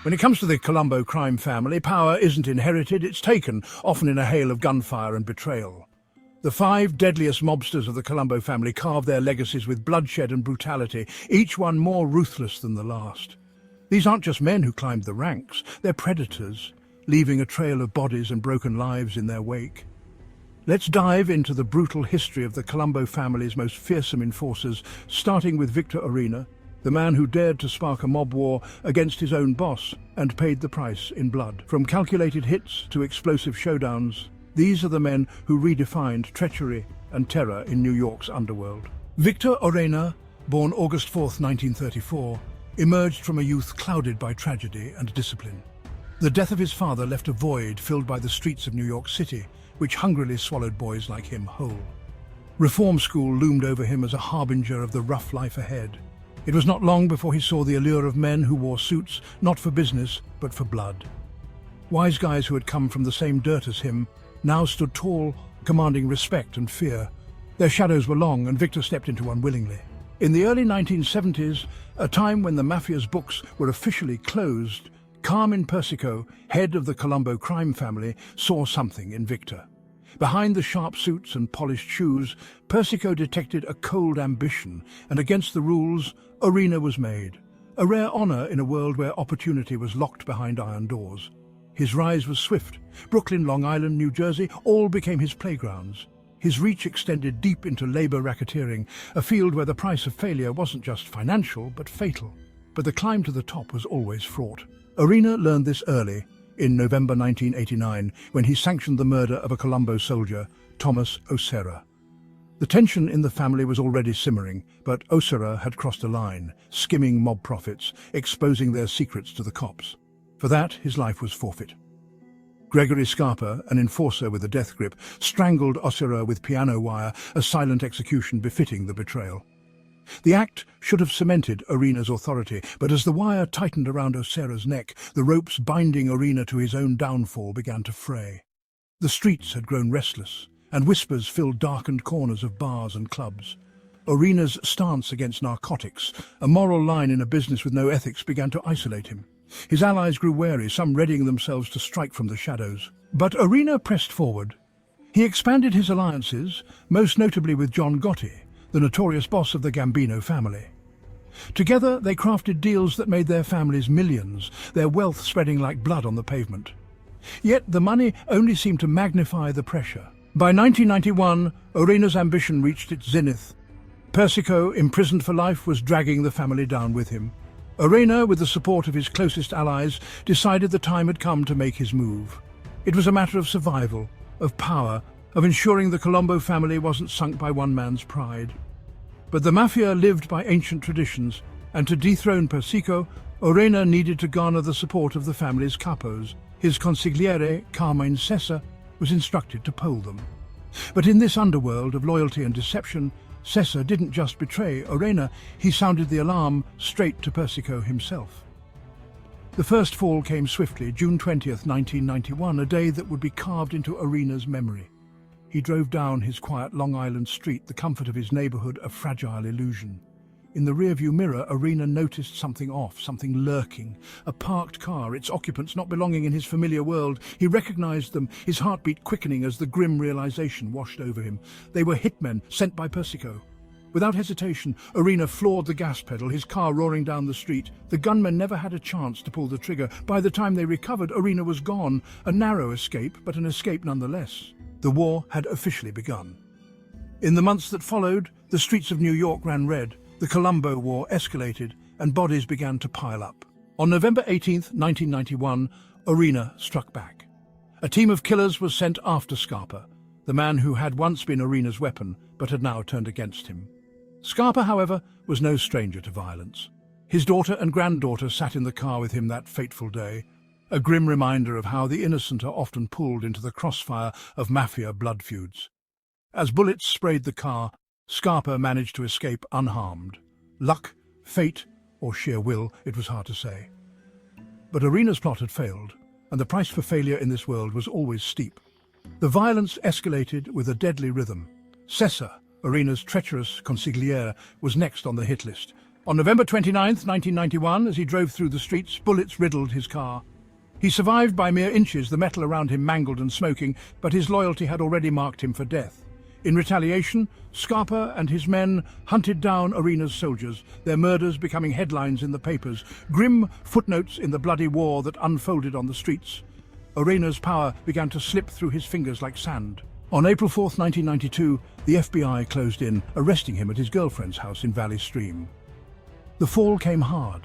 When it comes to the Colombo crime family, power isn't inherited, it's taken, often in a hail of gunfire and betrayal. The 5 deadliest mobsters of the Colombo family carve their legacies with bloodshed and brutality, each one more ruthless than the last. These aren't just men who climbed the ranks, they're predators, leaving a trail of bodies and broken lives in their wake. Let's dive into the brutal history of the Colombo family's most fearsome enforcers, starting with Victor Orena, the man who dared to spark a mob war against his own boss and paid the price in blood. From calculated hits to explosive showdowns, these are the men who redefined treachery and terror in New York's underworld. Victor Orena, born August 4, 1934, emerged from a youth clouded by tragedy and discipline. The death of his father left a void filled by the streets of New York City, which hungrily swallowed boys like him whole. Reform school loomed over him as a harbinger of the rough life ahead. It was not long before he saw the allure of men who wore suits, not for business, but for blood. Wise guys who had come from the same dirt as him now stood tall, commanding respect and fear. Their shadows were long, and Victor stepped into one willingly. In the early 1970s, a time when the Mafia's books were officially closed, Carmine Persico, head of the Colombo Crime Family, saw something in Victor. Behind the sharp suits and polished shoes, Persico detected a cold ambition, and against the rules, Orena was made. A rare honor in a world where opportunity was locked behind iron doors. His rise was swift. Brooklyn, Long Island, New Jersey, all became his playgrounds. His reach extended deep into labor racketeering, a field where the price of failure wasn't just financial, but fatal. But the climb to the top was always fraught. Orena learned this early, in November 1989, when he sanctioned the murder of a Colombo soldier, Thomas Osera. The tension in the family was already simmering, but Osera had crossed a line, skimming mob profits, exposing their secrets to the cops. For that, his life was forfeit. Gregory Scarpa, an enforcer with a death grip, strangled Osera with piano wire, a silent execution befitting the betrayal. The act should have cemented Orena's authority, but as the wire tightened around Osera's neck, the ropes binding Orena to his own downfall began to fray. The streets had grown restless, and whispers filled darkened corners of bars and clubs. Orena's stance against narcotics, a moral line in a business with no ethics, began to isolate him. His allies grew wary, some readying themselves to strike from the shadows. But Orena pressed forward. He expanded his alliances, most notably with John Gotti, the notorious boss of the Gambino family. Together, they crafted deals that made their families millions, their wealth spreading like blood on the pavement. Yet the money only seemed to magnify the pressure. By 1991, Orena's ambition reached its zenith. Persico, imprisoned for life, was dragging the family down with him. Orena, with the support of his closest allies, decided the time had come to make his move. It was a matter of survival, of power, of ensuring the Colombo family wasn't sunk by one man's pride. But the Mafia lived by ancient traditions, and to dethrone Persico, Orena needed to garner the support of the family's capos. His consigliere, Carmine Sessa, was instructed to poll them. But in this underworld of loyalty and deception, Sessa didn't just betray Orena, he sounded the alarm straight to Persico himself. The first fall came swiftly, June 20th, 1991, a day that would be carved into Orena's memory. He drove down his quiet Long Island street, the comfort of his neighborhood a fragile illusion. In the rearview mirror, Orena noticed something off, something lurking. A parked car, its occupants not belonging in his familiar world. He recognized them, his heartbeat quickening as the grim realization washed over him. They were hitmen sent by Persico. Without hesitation, Orena floored the gas pedal, his car roaring down the street. The gunmen never had a chance to pull the trigger. By the time they recovered, Orena was gone. A narrow escape, but an escape nonetheless. The war had officially begun. In the months that followed, the streets of New York ran red. The Colombo War escalated, and bodies began to pile up. On November 18, 1991, Orena struck back. A team of killers was sent after Scarpa, the man who had once been Orena's weapon, but had now turned against him. Scarpa, however, was no stranger to violence. His daughter and granddaughter sat in the car with him that fateful day, a grim reminder of how the innocent are often pulled into the crossfire of mafia blood feuds. As bullets sprayed the car, Scarpa managed to escape unharmed. Luck, fate, or sheer will, it was hard to say. But Orena's plot had failed, and the price for failure in this world was always steep. The violence escalated with a deadly rhythm. Sessa, Orena's treacherous consigliere, was next on the hit list. On November 29th, 1991, as he drove through the streets, bullets riddled his car. He survived by mere inches, the metal around him mangled and smoking, but his loyalty had already marked him for death. In retaliation, Scarpa and his men hunted down Orena's soldiers, their murders becoming headlines in the papers, grim footnotes in the bloody war that unfolded on the streets. Orena's power began to slip through his fingers like sand. On April 4th, 1992, the FBI closed in, arresting him at his girlfriend's house in Valley Stream. The fall came hard.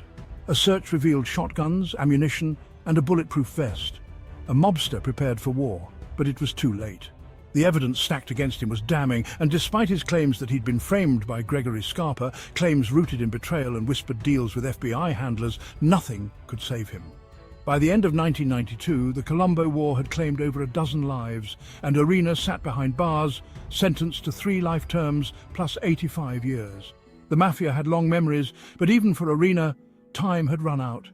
A search revealed shotguns, ammunition, and a bulletproof vest. A mobster prepared for war, but it was too late. The evidence stacked against him was damning, and despite his claims that he'd been framed by Gregory Scarpa, claims rooted in betrayal and whispered deals with FBI handlers, nothing could save him. By the end of 1992, the Colombo War had claimed over a dozen lives, and Orena sat behind bars, sentenced to 3 life terms plus 85 years. The Mafia had long memories, but even for Orena, time had run out.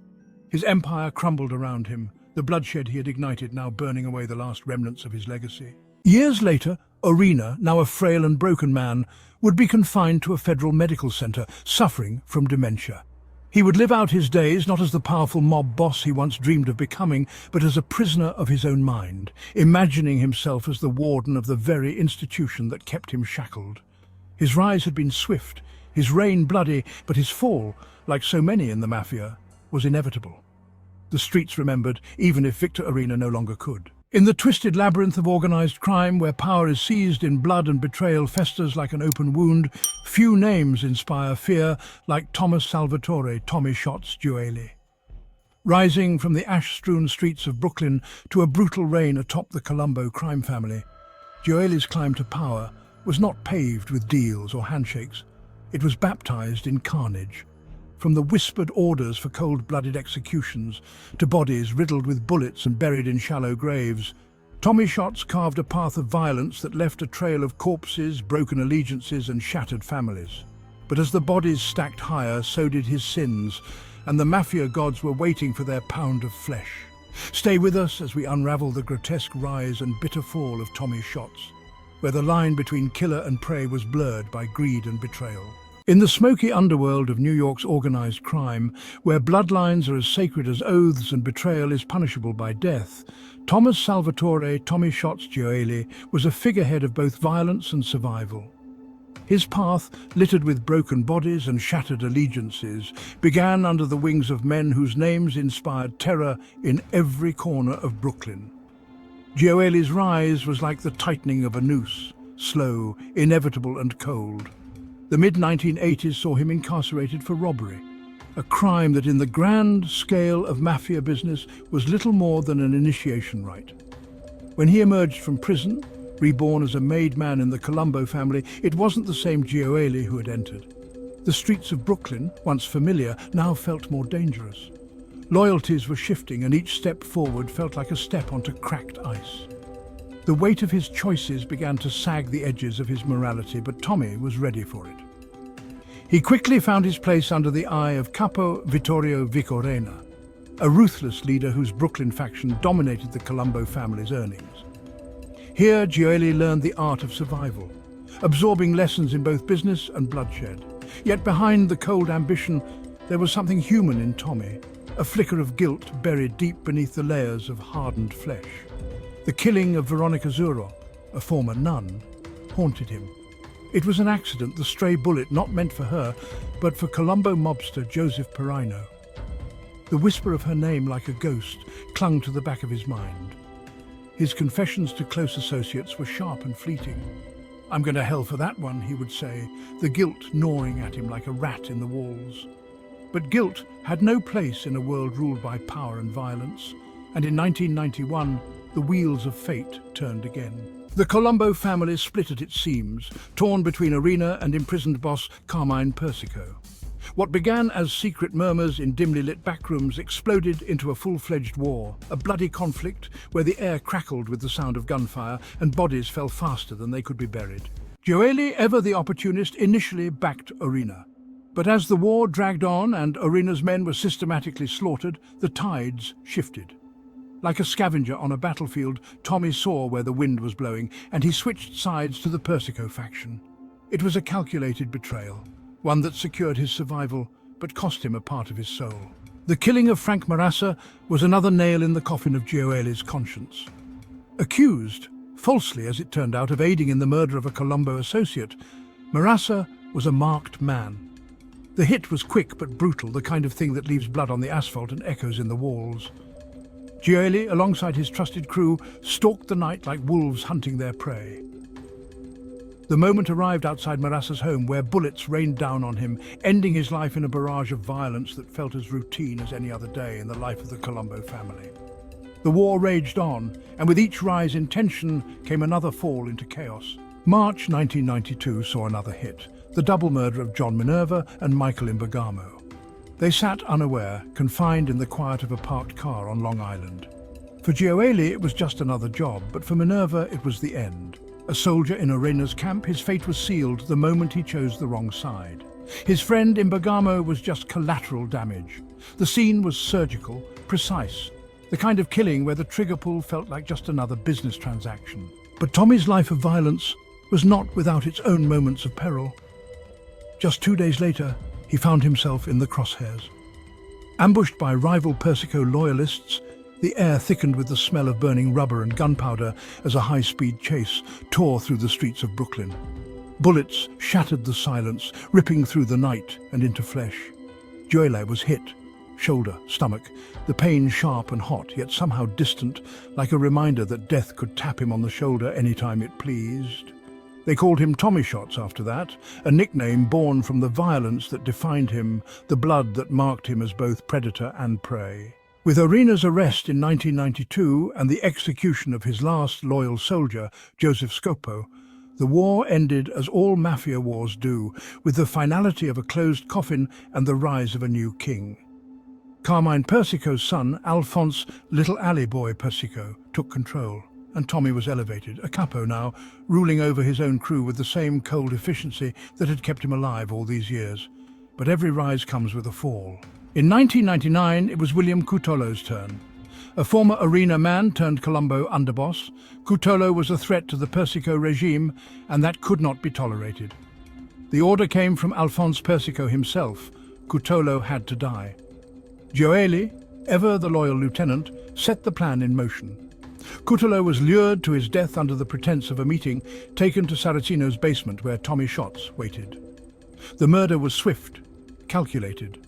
His empire crumbled around him, the bloodshed he had ignited now burning away the last remnants of his legacy. Years later, Orena, now a frail and broken man, would be confined to a federal medical center, suffering from dementia. He would live out his days not as the powerful mob boss he once dreamed of becoming, but as a prisoner of his own mind, imagining himself as the warden of the very institution that kept him shackled. His rise had been swift, his reign bloody, but his fall, like so many in the Mafia, was inevitable. The streets remembered, even if Victor Orena no longer could. In the twisted labyrinth of organized crime, where power is seized in blood and betrayal festers like an open wound, few names inspire fear like Thomas Salvatore "Tommy Shots" Gioeli. Rising from the ash-strewn streets of Brooklyn to a brutal reign atop the Colombo crime family, Gioeli's climb to power was not paved with deals or handshakes. It was baptized in carnage. From the whispered orders for cold-blooded executions to bodies riddled with bullets and buried in shallow graves, Tommy Shots carved a path of violence that left a trail of corpses, broken allegiances and shattered families. But as the bodies stacked higher, so did his sins, and the Mafia gods were waiting for their pound of flesh. Stay with us as we unravel the grotesque rise and bitter fall of Tommy Shots, where the line between killer and prey was blurred by greed and betrayal. In the smoky underworld of New York's organized crime, where bloodlines are as sacred as oaths and betrayal is punishable by death, Thomas Salvatore "Tommy Shots" Gioeli was a figurehead of both violence and survival. His path, littered with broken bodies and shattered allegiances, began under the wings of men whose names inspired terror in every corner of Brooklyn. Gioeli's rise was like the tightening of a noose, slow, inevitable and cold. The mid-1980s saw him incarcerated for robbery, a crime that in the grand scale of Mafia business was little more than an initiation rite. When he emerged from prison, reborn as a made man in the Colombo family, it wasn't the same Gioeli who had entered. The streets of Brooklyn, once familiar, now felt more dangerous. Loyalties were shifting, and each step forward felt like a step onto cracked ice. The weight of his choices began to sag the edges of his morality, but Tommy was ready for it. He quickly found his place under the eye of Capo Vittorio Orena, a ruthless leader whose Brooklyn faction dominated the Colombo family's earnings. Here, Gioeli learned the art of survival, absorbing lessons in both business and bloodshed. Yet behind the cold ambition, there was something human in Tommy, a flicker of guilt buried deep beneath the layers of hardened flesh. The killing of Veronica Zuro, a former nun, haunted him. It was an accident, the stray bullet not meant for her, but for Colombo mobster Joseph Perino. The whisper of her name, like a ghost, clung to the back of his mind. His confessions to close associates were sharp and fleeting. "I'm going to hell for that one," he would say, the guilt gnawing at him like a rat in the walls. But guilt had no place in a world ruled by power and violence, and in 1991, the wheels of fate turned again. The Colombo family split at its seams, torn between Orena and imprisoned boss Carmine Persico. What began as secret murmurs in dimly lit backrooms exploded into a full-fledged war, a bloody conflict where the air crackled with the sound of gunfire and bodies fell faster than they could be buried. Gioeli, ever the opportunist, initially backed Orena. But as the war dragged on and Orena's men were systematically slaughtered, the tides shifted. Like a scavenger on a battlefield, Tommy saw where the wind was blowing, and he switched sides to the Persico faction. It was a calculated betrayal. one that secured his survival but cost him a part of his soul. The killing of Frank Marassa was another nail in the coffin of Gioeli's conscience. Accused, falsely as it turned out, of aiding in the murder of a Colombo associate, Marassa was a marked man. The hit was quick but brutal, the kind of thing that leaves blood on the asphalt and echoes in the walls. Gioeli, alongside his trusted crew, stalked the night like wolves hunting their prey. The moment arrived outside Marassa's home, where bullets rained down on him, ending his life in a barrage of violence that felt as routine as any other day in the life of the Colombo family. The war raged on, and with each rise in tension came another fall into chaos. March 1992 saw another hit, the double murder of John Minerva and Michael in Bergamo. They sat unaware, confined in the quiet of a parked car on Long Island. For Gioeli, it was just another job, but for Minerva, it was the end. A soldier in Orena's camp, his fate was sealed the moment he chose the wrong side. His friend in Bergamo was just collateral damage. The scene was surgical, precise, the kind of killing where the trigger pull felt like just another business transaction. But Tommy's life of violence was not without its own moments of peril. Just 2 days later, he found himself in the crosshairs. Ambushed by rival Persico loyalists, the air thickened with the smell of burning rubber and gunpowder as a high-speed chase tore through the streets of Brooklyn. Bullets shattered the silence, ripping through the night and into flesh. Gioeli was hit, shoulder, stomach, the pain sharp and hot, yet somehow distant, like a reminder that death could tap him on the shoulder anytime it pleased. They called him Tommy Shots after that, a nickname born from the violence that defined him, the blood that marked him as both predator and prey. With Orena's arrest in 1992 and the execution of his last loyal soldier, Joseph Scopo, the war ended as all mafia wars do, with the finality of a closed coffin and the rise of a new king. Carmine Persico's son, Alphonse Little Alley Boy Persico, took control, and Tommy was elevated, a capo now, ruling over his own crew with the same cold efficiency that had kept him alive all these years. But every rise comes with a fall. In 1999, it was William Cutolo's turn. A former Orena man turned Colombo underboss, Cutolo was a threat to the Persico regime, and that could not be tolerated. The order came from Alphonse Persico himself. Cutolo had to die. Gioeli, ever the loyal lieutenant, set the plan in motion. Cutolo was lured to his death under the pretense of a meeting, taken to Saraceno's basement where Tommy Shots waited. The murder was swift, calculated.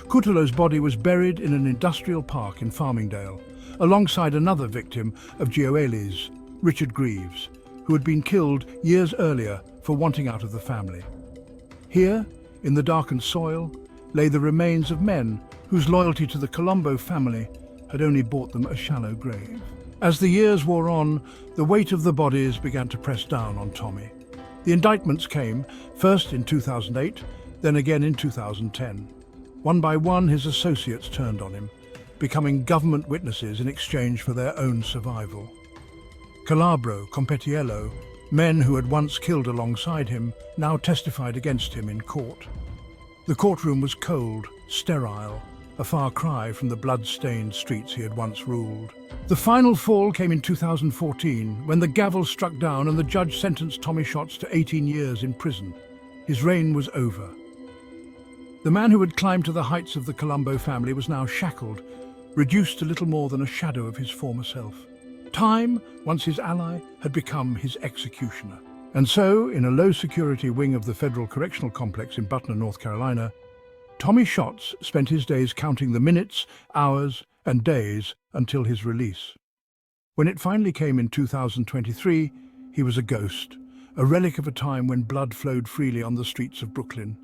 Cutolo's body was buried in an industrial park in Farmingdale, alongside another victim of Gioeli's, Richard Greaves, who had been killed years earlier for wanting out of the family. Here, in the darkened soil, lay the remains of men whose loyalty to the Colombo family had only bought them a shallow grave. As the years wore on, the weight of the bodies began to press down on Tommy. The indictments came, first in 2008, then again in 2010. One by one, his associates turned on him, becoming government witnesses in exchange for their own survival. Calabro, Competiello, men who had once killed alongside him, now testified against him in court. The courtroom was cold, sterile, a far cry from the blood-stained streets he had once ruled. The final fall came in 2014, when the gavel struck down and the judge sentenced Tommy Shots to 18 years in prison. His reign was over. The man who had climbed to the heights of the Colombo family was now shackled, reduced to little more than a shadow of his former self. Time, once his ally, had become his executioner. And so, in a low-security wing of the Federal Correctional Complex in Butner, North Carolina, Tommy Shots spent his days counting the minutes, hours, and days until his release. When it finally came in 2023, he was a ghost, a relic of a time when blood flowed freely on the streets of Brooklyn.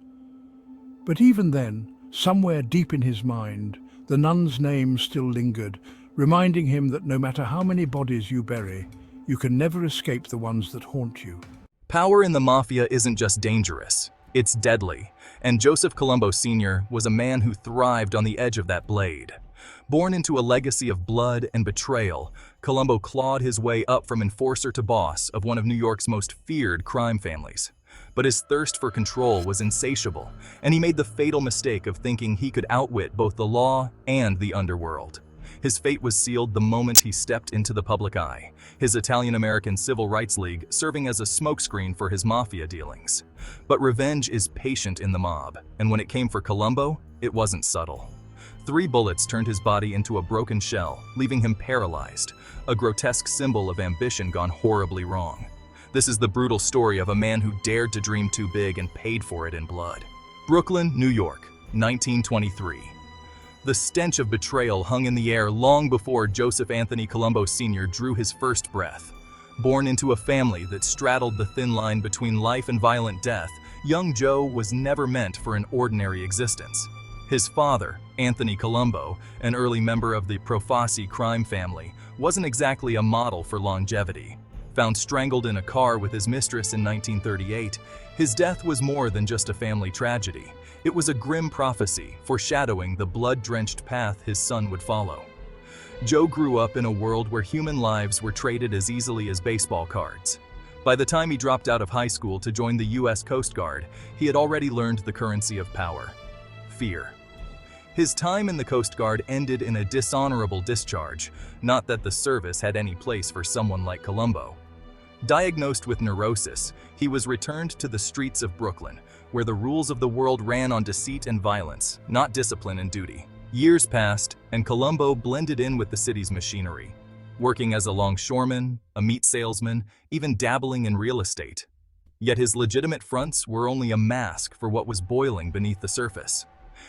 But even then, somewhere deep in his mind, the nun's name still lingered, reminding him that no matter how many bodies you bury, you can never escape the ones that haunt you. Power in the mafia isn't just dangerous, it's deadly, and Joseph Colombo Sr. was a man who thrived on the edge of that blade. Born into a legacy of blood and betrayal, Colombo clawed his way up from enforcer to boss of one of New York's most feared crime families. But his thirst for control was insatiable, and he made the fatal mistake of thinking he could outwit both the law and the underworld. His fate was sealed the moment he stepped into the public eye, his Italian-American Civil Rights League serving as a smokescreen for his mafia dealings. But revenge is patient in the mob, and when it came for Colombo, it wasn't subtle. 3 bullets turned his body into a broken shell, leaving him paralyzed, a grotesque symbol of ambition gone horribly wrong. This is the brutal story of a man who dared to dream too big and paid for it in blood. Brooklyn, New York, 1923. The stench of betrayal hung in the air long before Joseph Anthony Colombo Sr. drew his first breath. Born into a family that straddled the thin line between life and violent death, young Joe was never meant for an ordinary existence. His father, Anthony Colombo, an early member of the Colombo Crime Family, wasn't exactly a model for longevity. Found strangled in a car with his mistress in 1938, his death was more than just a family tragedy. It was a grim prophecy, foreshadowing the blood-drenched path his son would follow. Joe grew up in a world where human lives were traded as easily as baseball cards. By the time he dropped out of high school to join the U.S. Coast Guard, he had already learned the currency of power: fear. His time in the Coast Guard ended in a dishonorable discharge, not that the service had any place for someone like Colombo. Diagnosed with neurosis, he was returned to the streets of Brooklyn, where the rules of the world ran on deceit and violence, not discipline and duty. Years passed, and Colombo blended in with the city's machinery, working as a longshoreman, a meat salesman, even dabbling in real estate. Yet his legitimate fronts were only a mask for what was boiling beneath the surface.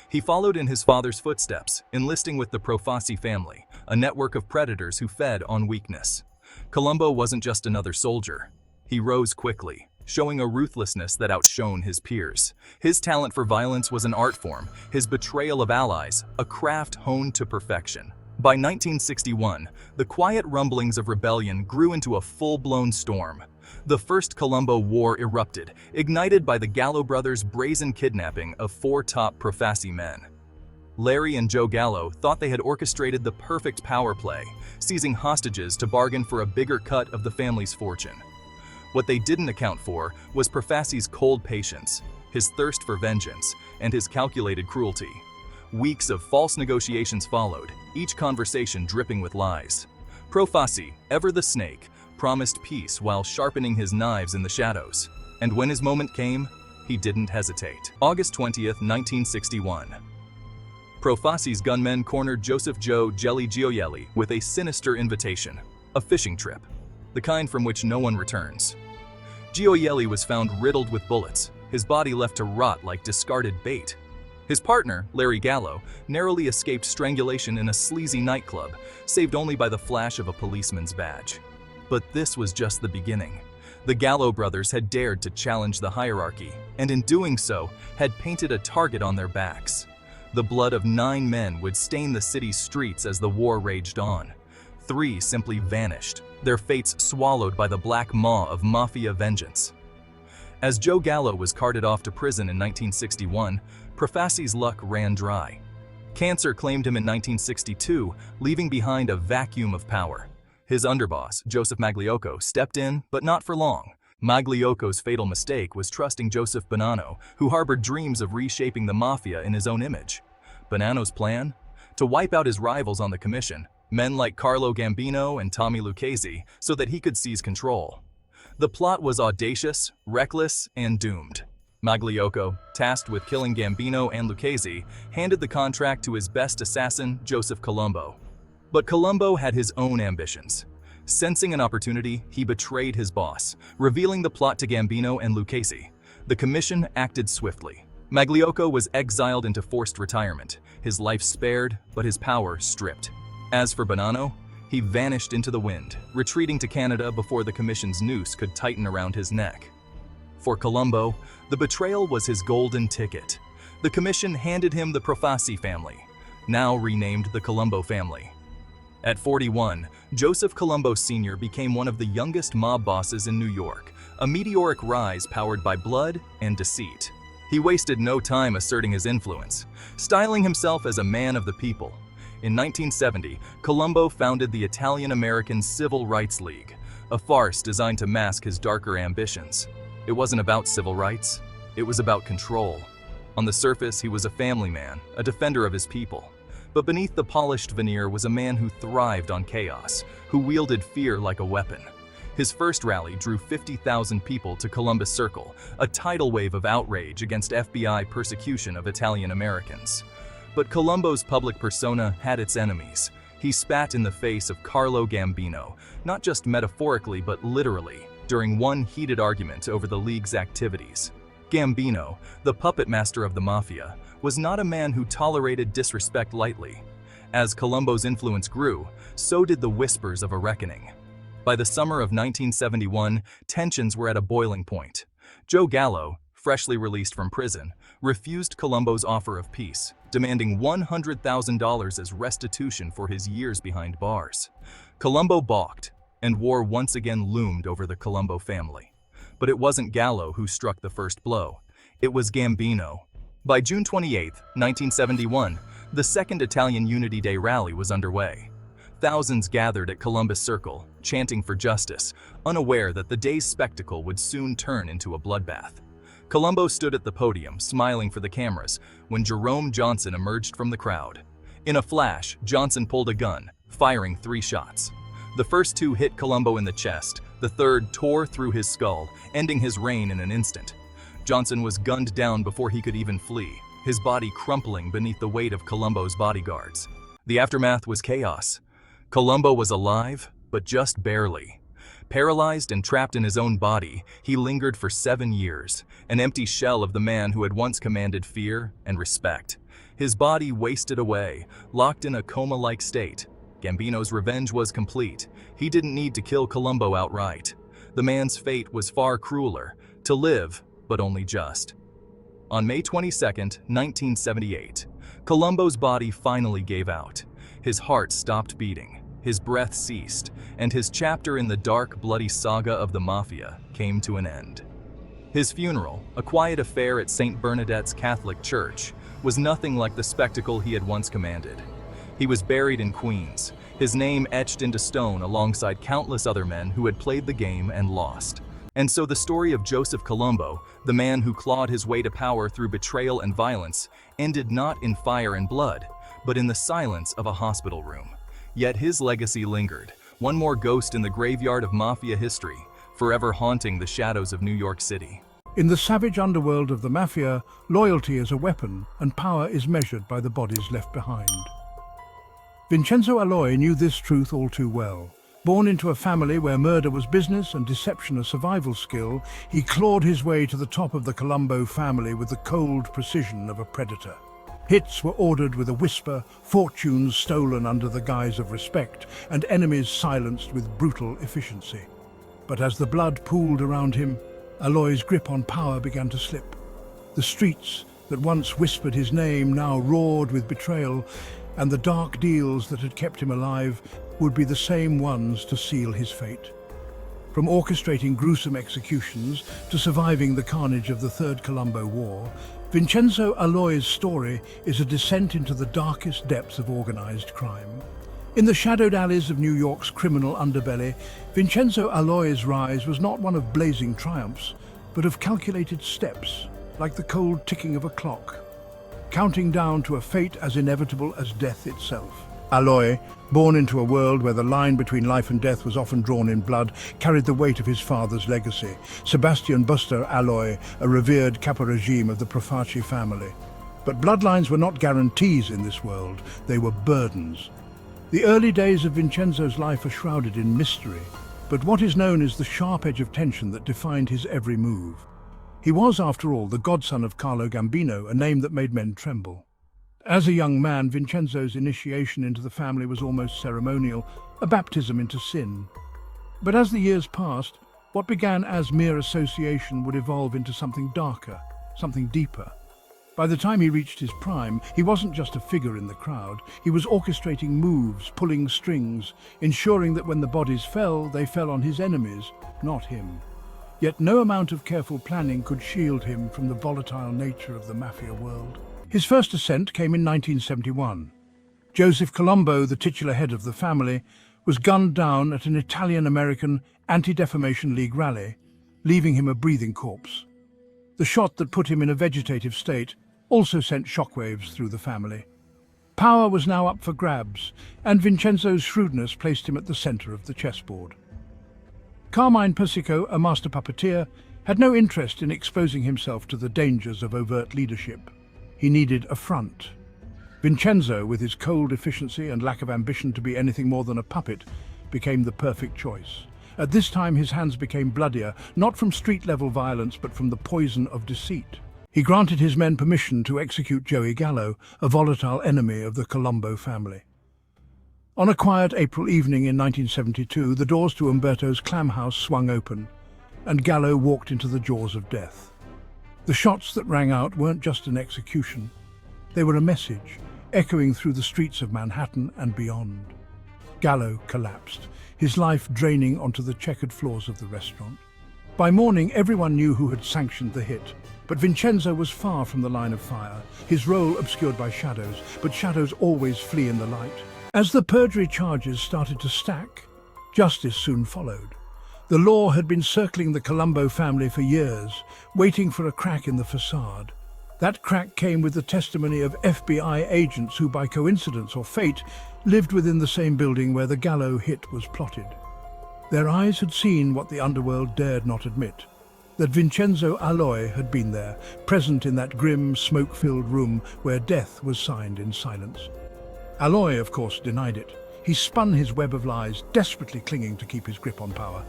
He followed in his father's footsteps, enlisting with the Profasi family, a network of predators who fed on weakness. Colombo wasn't just another soldier. He rose quickly, showing a ruthlessness that outshone his peers. His talent for violence was an art form, his betrayal of allies, a craft honed to perfection. By 1961, the quiet rumblings of rebellion grew into a full-blown storm. The First Colombo War erupted, ignited by the Gallo brothers' brazen kidnapping of 4 top Profasi men. Larry and Joe Gallo thought they had orchestrated the perfect power play, seizing hostages to bargain for a bigger cut of the family's fortune. What they didn't account for was Profasi's cold patience, his thirst for vengeance, and his calculated cruelty. Weeks of false negotiations followed, each conversation dripping with lies. Profasi, ever the snake, promised peace while sharpening his knives in the shadows. And when his moment came, he didn't hesitate. August 20th, 1961. Profasi's gunmen cornered Joseph Joe Gioeli with a sinister invitation, a fishing trip, the kind from which no one returns. Gioeli was found riddled with bullets, his body left to rot like discarded bait. His partner, Larry Gallo, narrowly escaped strangulation in a sleazy nightclub, saved only by the flash of a policeman's badge. But this was just the beginning. The Gallo brothers had dared to challenge the hierarchy, and in doing so, had painted a target on their backs. The blood of 9 men would stain the city's streets as the war raged on. 3 simply vanished, their fates swallowed by the black maw of mafia vengeance. As Joe Gallo was carted off to prison in 1961, Profasi's luck ran dry. Cancer claimed him in 1962, leaving behind a vacuum of power. His underboss, Joseph Magliocco, stepped in, but not for long. Magliocco's fatal mistake was trusting Joseph Bonanno, who harbored dreams of reshaping the mafia in his own image. Bonanno's plan? To wipe out his rivals on the commission, men like Carlo Gambino and Tommy Lucchese, so that he could seize control. The plot was audacious, reckless, and doomed. Magliocco, tasked with killing Gambino and Lucchese, handed the contract to his best assassin, Joseph Colombo. But Colombo had his own ambitions. Sensing an opportunity, he betrayed his boss, revealing the plot to Gambino and Lucchese. The commission acted swiftly. Magliocco was exiled into forced retirement, his life spared, but his power stripped. As for Bonanno, he vanished into the wind, retreating to Canada before the commission's noose could tighten around his neck. For Colombo, the betrayal was his golden ticket. The commission handed him the Profasi family, now renamed the Colombo Family. At 41, Joseph Colombo Sr. became one of the youngest mob bosses in New York, a meteoric rise powered by blood and deceit. He wasted no time asserting his influence, styling himself as a man of the people. In 1970, Colombo founded the Italian-American Civil Rights League, a farce designed to mask his darker ambitions. It wasn't about civil rights, it was about control. On the surface, he was a family man, a defender of his people. But beneath the polished veneer was a man who thrived on chaos, who wielded fear like a weapon. His first rally drew 50,000 people to Columbus Circle, a tidal wave of outrage against FBI persecution of Italian Americans. But Colombo's public persona had its enemies. He spat in the face of Carlo Gambino, not just metaphorically but literally, during one heated argument over the league's activities. Gambino, the puppet master of the Mafia, was not a man who tolerated disrespect lightly. As Colombo's influence grew, so did the whispers of a reckoning. By the summer of 1971, tensions were at a boiling point. Joe Gallo, freshly released from prison, refused Colombo's offer of peace, demanding $100,000 as restitution for his years behind bars. Colombo balked, and war once again loomed over the Colombo family. But it wasn't Gallo who struck the first blow. It was Gambino. By June 28, 1971, the second Italian Unity Day rally was underway. Thousands gathered at Columbus Circle, chanting for justice, unaware that the day's spectacle would soon turn into a bloodbath. Colombo stood at the podium, smiling for the cameras, when Jerome Johnson emerged from the crowd. In a flash, Johnson pulled a gun, firing 3 shots. The first 2 hit Colombo in the chest, the third tore through his skull, ending his reign in an instant. Johnson was gunned down before he could even flee, his body crumpling beneath the weight of Colombo's bodyguards. The aftermath was chaos. Colombo was alive, but just barely. Paralyzed and trapped in his own body, he lingered for 7 years, an empty shell of the man who had once commanded fear and respect. His body wasted away, locked in a coma-like state. Gambino's revenge was complete. He didn't need to kill Colombo outright. The man's fate was far crueler, to live, but only just. On May 22, 1978, Colombo's body finally gave out. His heart stopped beating. His breath ceased, and his chapter in the dark, bloody saga of the Mafia came to an end. His funeral, a quiet affair at St. Bernadette's Catholic Church, was nothing like the spectacle he had once commanded. He was buried in Queens, his name etched into stone alongside countless other men who had played the game and lost. And so the story of Joseph Colombo, the man who clawed his way to power through betrayal and violence, ended not in fire and blood, but in the silence of a hospital room. Yet his legacy lingered, one more ghost in the graveyard of Mafia history, forever haunting the shadows of New York City. In the savage underworld of the Mafia, loyalty is a weapon and power is measured by the bodies left behind. Vincenzo Alloy knew this truth all too well. Born into a family where murder was business and deception a survival skill, he clawed his way to the top of the Colombo family with the cold precision of a predator. Hits were ordered with a whisper, fortunes stolen under the guise of respect, and enemies silenced with brutal efficiency. But as the blood pooled around him, Alloy's grip on power began to slip. The streets that once whispered his name now roared with betrayal, and the dark deals that had kept him alive would be the same ones to seal his fate. From orchestrating gruesome executions to surviving the carnage of the Third Colombo War, Vincenzo Alloy's story is a descent into the darkest depths of organized crime. In the shadowed alleys of New York's criminal underbelly, Vincenzo Alloy's rise was not one of blazing triumphs, but of calculated steps, like the cold ticking of a clock, counting down to a fate as inevitable as death itself. Alloy, born into a world where the line between life and death was often drawn in blood, carried the weight of his father's legacy. Sebastian Buster Alloy, a revered caporegime of the Profaci family. But bloodlines were not guarantees in this world, they were burdens. The early days of Vincenzo's life are shrouded in mystery, but what is known is the sharp edge of tension that defined his every move. He was, after all, the godson of Carlo Gambino, a name that made men tremble. As a young man, Vincenzo's initiation into the family was almost ceremonial, a baptism into sin. But as the years passed, what began as mere association would evolve into something darker, something deeper. By the time he reached his prime, he wasn't just a figure in the crowd. He was orchestrating moves, pulling strings, ensuring that when the bodies fell, they fell on his enemies, not him. Yet no amount of careful planning could shield him from the volatile nature of the Mafia world. His first ascent came in 1971. Joseph Colombo, the titular head of the family, was gunned down at an Italian-American Anti-Defamation League rally, leaving him a breathing corpse. The shot that put him in a vegetative state also sent shockwaves through the family. Power was now up for grabs, and Vincenzo's shrewdness placed him at the center of the chessboard. Carmine Persico, a master puppeteer, had no interest in exposing himself to the dangers of overt leadership. He needed a front. Vincenzo, with his cold efficiency and lack of ambition to be anything more than a puppet, became the perfect choice. At this time his hands became bloodier, not from street-level violence but from the poison of deceit. He granted his men permission to execute Gioeli, a volatile enemy of the Colombo family. On a quiet April evening in 1972, the doors to Umberto's clam house swung open, and Gallo walked into the jaws of death. The shots that rang out weren't just an execution. They were a message, echoing through the streets of Manhattan and beyond. Gallo collapsed, his life draining onto the checkered floors of the restaurant. By morning, everyone knew who had sanctioned the hit, but Vincenzo was far from the line of fire, his role obscured by shadows, but shadows always flee in the light. As the perjury charges started to stack, justice soon followed. The law had been circling the Colombo family for years, waiting for a crack in the facade. That crack came with the testimony of FBI agents who, by coincidence or fate, lived within the same building where the Gallo hit was plotted. Their eyes had seen what the underworld dared not admit, that Vincenzo Alloy had been there, present in that grim, smoke-filled room where death was signed in silence. Alloy, of course, denied it. He spun his web of lies, desperately clinging to keep his grip on power.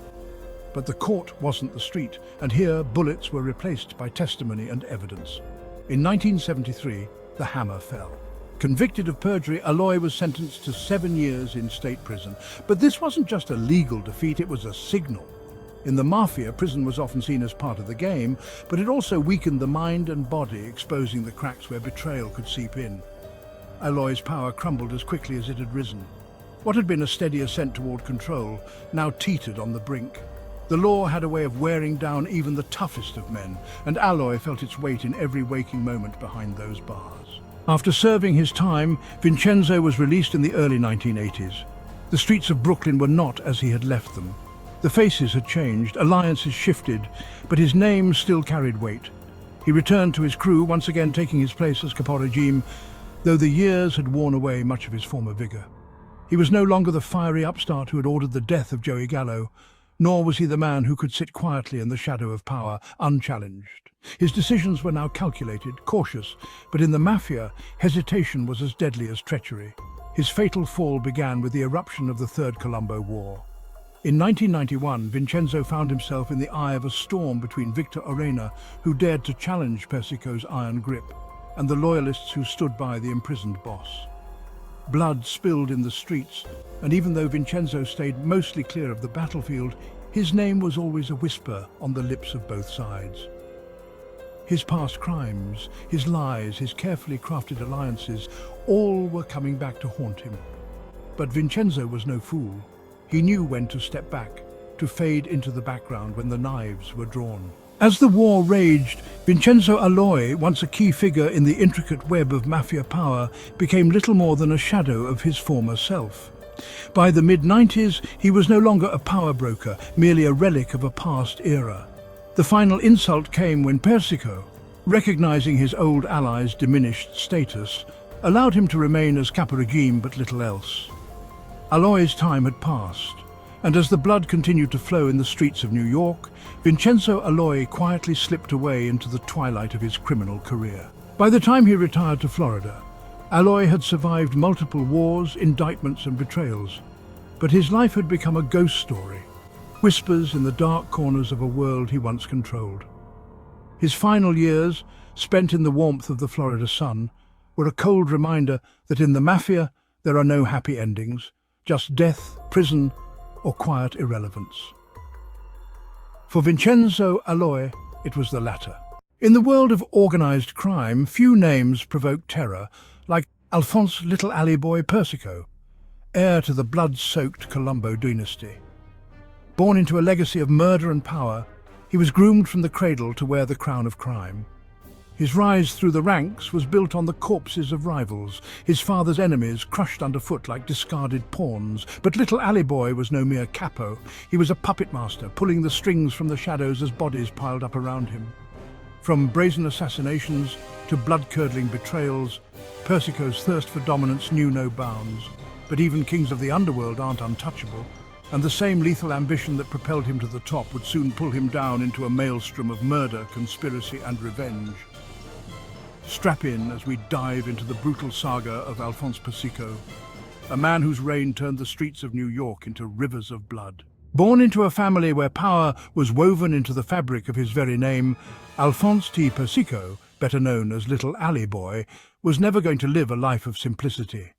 But the court wasn't the street, and here bullets were replaced by testimony and evidence. In 1973, the hammer fell. Convicted of perjury, Alloy was sentenced to 7 years in state prison. But this wasn't just a legal defeat, it was a signal. In the Mafia, prison was often seen as part of the game, but it also weakened the mind and body, exposing the cracks where betrayal could seep in. Alloy's power crumbled as quickly as it had risen. What had been a steady ascent toward control now teetered on the brink. The law had a way of wearing down even the toughest of men, and Alloy felt its weight in every waking moment behind those bars. After serving his time, Vincenzo was released in the early 1980s. The streets of Brooklyn were not as he had left them. The faces had changed, alliances shifted, but his name still carried weight. He returned to his crew, once again taking his place as caporegime, though the years had worn away much of his former vigor. He was no longer the fiery upstart who had ordered the death of Gioeli, nor was he the man who could sit quietly in the shadow of power, unchallenged. His decisions were now calculated, cautious, but in the Mafia, hesitation was as deadly as treachery. His fatal fall began with the eruption of the Third Colombo War. In 1991, Vincenzo found himself in the eye of a storm between Victor Orena, who dared to challenge Persico's iron grip, and the loyalists who stood by the imprisoned boss. Blood spilled in the streets, and even though Vincenzo stayed mostly clear of the battlefield, his name was always a whisper on the lips of both sides. His past crimes, his lies, his carefully crafted alliances, all were coming back to haunt him. But Vincenzo was no fool. He knew when to step back, to fade into the background when the knives were drawn. As the war raged, Vincenzo Alloy, once a key figure in the intricate web of Mafia power, became little more than a shadow of his former self. By the mid-90s, he was no longer a power broker, merely a relic of a past era. The final insult came when Persico, recognizing his old ally's diminished status, allowed him to remain as caporegime but little else. Alloy's time had passed, and as the blood continued to flow in the streets of New York, Vincenzo Alloy quietly slipped away into the twilight of his criminal career. By the time he retired to Florida, Alloy had survived multiple wars, indictments and betrayals, but his life had become a ghost story, whispers in the dark corners of a world he once controlled. His final years, spent in the warmth of the Florida sun, were a cold reminder that in the Mafia there are no happy endings, just death, prison, or quiet irrelevance. For Vincenzo Alloy, it was the latter. In the world of organized crime, few names provoke terror, like Alphonse Little Alley Boy Persico, heir to the blood-soaked Colombo dynasty. Born into a legacy of murder and power, he was groomed from the cradle to wear the crown of crime. His rise through the ranks was built on the corpses of rivals, his father's enemies crushed underfoot like discarded pawns. But Little Alley Boy was no mere capo. He was a puppet master, pulling the strings from the shadows as bodies piled up around him. From brazen assassinations to blood-curdling betrayals, Persico's thirst for dominance knew no bounds. But even kings of the underworld aren't untouchable, and the same lethal ambition that propelled him to the top would soon pull him down into a maelstrom of murder, conspiracy, and revenge. Strap in as we dive into the brutal saga of Alphonse Persico, a man whose reign turned the streets of New York into rivers of blood. Born into a family where power was woven into the fabric of his very name, Alphonse T. Persico, better known as Little Alley Boy, was never going to live a life of simplicity.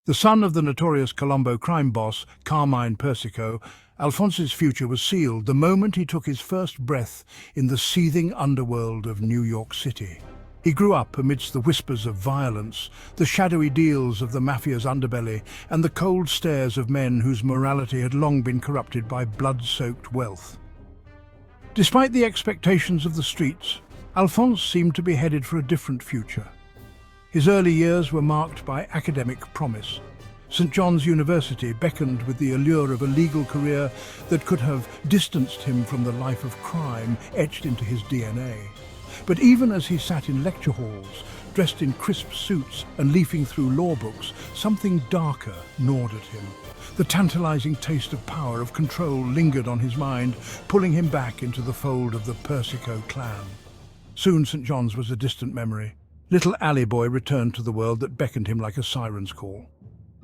The son of the notorious Colombo crime boss, Carmine Persico, Alphonse's future was sealed the moment he took his first breath in the seething underworld of New York City. He grew up amidst the whispers of violence, the shadowy deals of the mafia's underbelly, and the cold stares of men whose morality had long been corrupted by blood-soaked wealth. Despite the expectations of the streets, Alphonse seemed to be headed for a different future. His early years were marked by academic promise. St. John's University beckoned with the allure of a legal career that could have distanced him from the life of crime etched into his DNA. But even as he sat in lecture halls, dressed in crisp suits and leafing through law books, something darker gnawed at him. The tantalizing taste of power, of control, lingered on his mind, pulling him back into the fold of the Persico clan. Soon St. John's was a distant memory. Little Alley Boy returned to the world that beckoned him like a siren's call.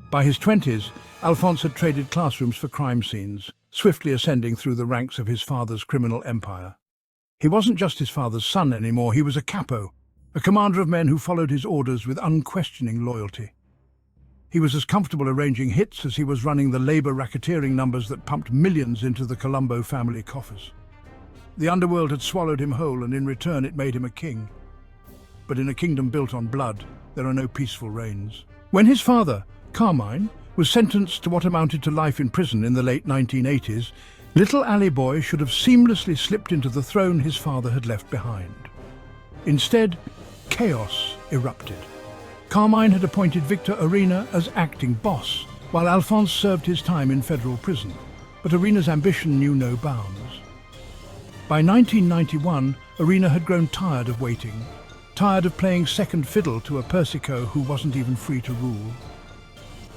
By his 20s, Alphonse had traded classrooms for crime scenes, swiftly ascending through the ranks of his father's criminal empire. He wasn't just his father's son anymore, he was a capo, a commander of men who followed his orders with unquestioning loyalty. He was as comfortable arranging hits as he was running the labor racketeering numbers that pumped millions into the Colombo family coffers. The underworld had swallowed him whole, and in return it made him a king. But in a kingdom built on blood, there are no peaceful reigns. When his father, Carmine, was sentenced to what amounted to life in prison in the late 1980s, Little Alley Boy should have seamlessly slipped into the throne his father had left behind. Instead, chaos erupted. Carmine had appointed Victor Orena as acting boss, while Alphonse served his time in federal prison. But Orena's ambition knew no bounds. By 1991, Orena had grown tired of waiting, tired of playing second fiddle to a Persico who wasn't even free to rule.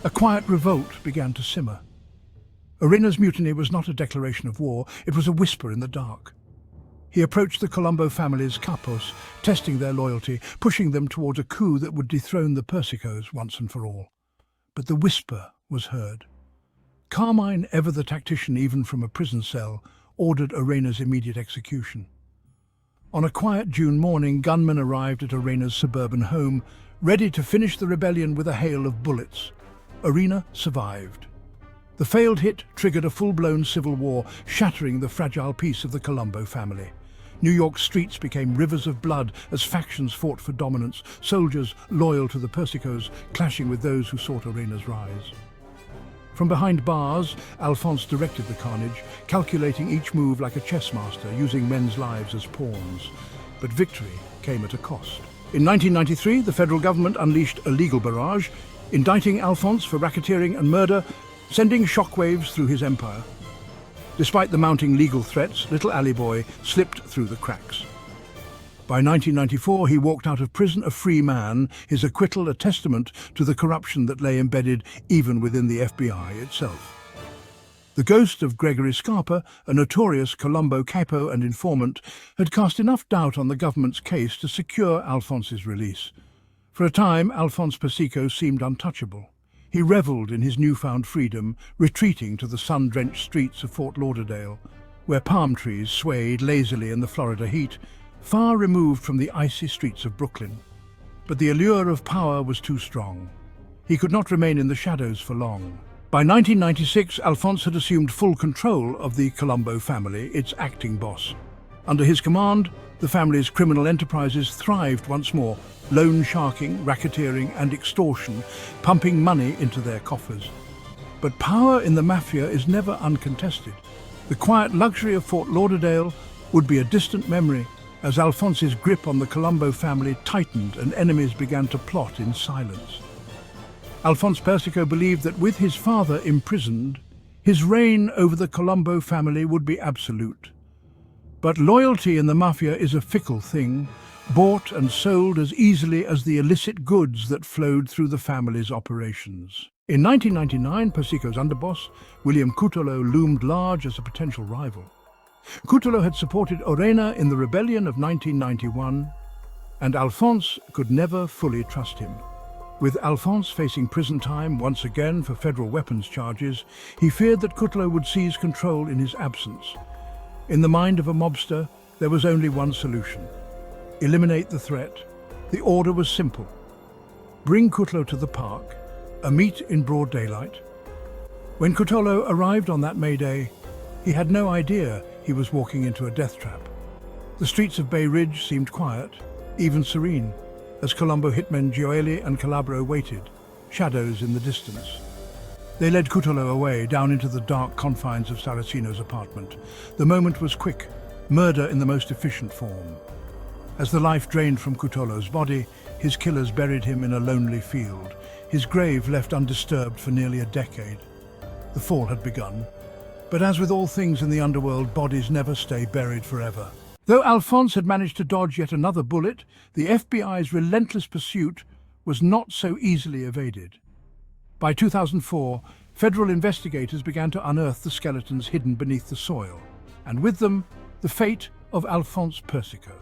A quiet revolt began to simmer. Orena's mutiny was not a declaration of war, it was a whisper in the dark. He approached the Colombo family's capos, testing their loyalty, pushing them towards a coup that would dethrone the Persicos once and for all. But the whisper was heard. Carmine, ever the tactician even from a prison cell, ordered Orena's immediate execution. On a quiet June morning, gunmen arrived at Orena's suburban home, ready to finish the rebellion with a hail of bullets. Orena survived. The failed hit triggered a full-blown civil war, shattering the fragile peace of the Colombo family. New York's streets became rivers of blood as factions fought for dominance, soldiers loyal to the Persicos clashing with those who sought Orena's rise. From behind bars, Alphonse directed the carnage, calculating each move like a chess master, using men's lives as pawns. But victory came at a cost. In 1993, the federal government unleashed a legal barrage, indicting Alphonse for racketeering and murder, sending shockwaves through his empire. Despite the mounting legal threats, Little Alley Boy slipped through the cracks. By 1994, he walked out of prison a free man, his acquittal a testament to the corruption that lay embedded even within the FBI itself. The ghost of Gregory Scarpa, a notorious Colombo capo and informant, had cast enough doubt on the government's case to secure Alphonse's release. For a time, Alphonse Persico seemed untouchable. He revelled in his newfound freedom, retreating to the sun-drenched streets of Fort Lauderdale, where palm trees swayed lazily in the Florida heat, far removed from the icy streets of Brooklyn. But the allure of power was too strong. He could not remain in the shadows for long. By 1996, Alphonse had assumed full control of the Colombo family, its acting boss. Under his command, the family's criminal enterprises thrived once more, loan sharking, racketeering and extortion, pumping money into their coffers. But power in the mafia is never uncontested. The quiet luxury of Fort Lauderdale would be a distant memory as Alphonse's grip on the Colombo family tightened and enemies began to plot in silence. Alphonse Persico believed that with his father imprisoned, his reign over the Colombo family would be absolute. But loyalty in the mafia is a fickle thing, bought and sold as easily as the illicit goods that flowed through the family's operations. In 1999, Persico's underboss, William Cutolo, loomed large as a potential rival. Cutolo had supported Orena in the rebellion of 1991, and Alphonse could never fully trust him. With Alphonse facing prison time once again for federal weapons charges, he feared that Cutolo would seize control in his absence. In the mind of a mobster, there was only one solution: eliminate the threat. The order was simple: bring Cutolo to the park, a meet in broad daylight. When Cutolo arrived on that May Day, he had no idea he was walking into a death trap. The streets of Bay Ridge seemed quiet, even serene, as Colombo hitmen Gioeli and Calabro waited, shadows in the distance. They led Cutolo away, down into the dark confines of Saraceno's apartment. The moment was quick, murder in the most efficient form. As the life drained from Cutolo's body, his killers buried him in a lonely field, his grave left undisturbed for nearly a decade. The fall had begun. But as with all things in the underworld, bodies never stay buried forever. Though Alphonse had managed to dodge yet another bullet, the FBI's relentless pursuit was not so easily evaded. By 2004, federal investigators began to unearth the skeletons hidden beneath the soil, and with them, the fate of Alphonse Persico.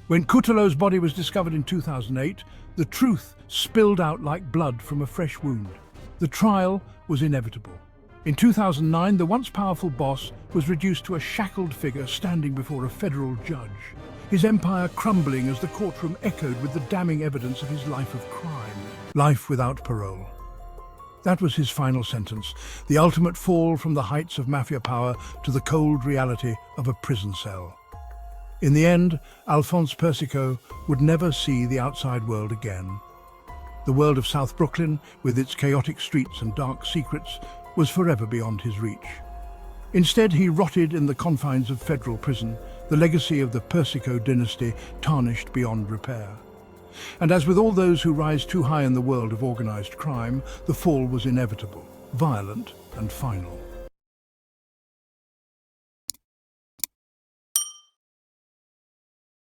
When Cutolo's body was discovered in 2008, the truth spilled out like blood from a fresh wound. The trial was inevitable. In 2009, the once powerful boss was reduced to a shackled figure standing before a federal judge, his empire crumbling as the courtroom echoed with the damning evidence of his life of crime. Life without parole. That was his final sentence, the ultimate fall from the heights of mafia power to the cold reality of a prison cell. In the end, Alphonse Persico would never see the outside world again. The world of South Brooklyn, with its chaotic streets and dark secrets, was forever beyond his reach. Instead, he rotted in the confines of federal prison, the legacy of the Persico dynasty tarnished beyond repair. And as with all those who rise too high in the world of organized crime, the fall was inevitable, violent and final.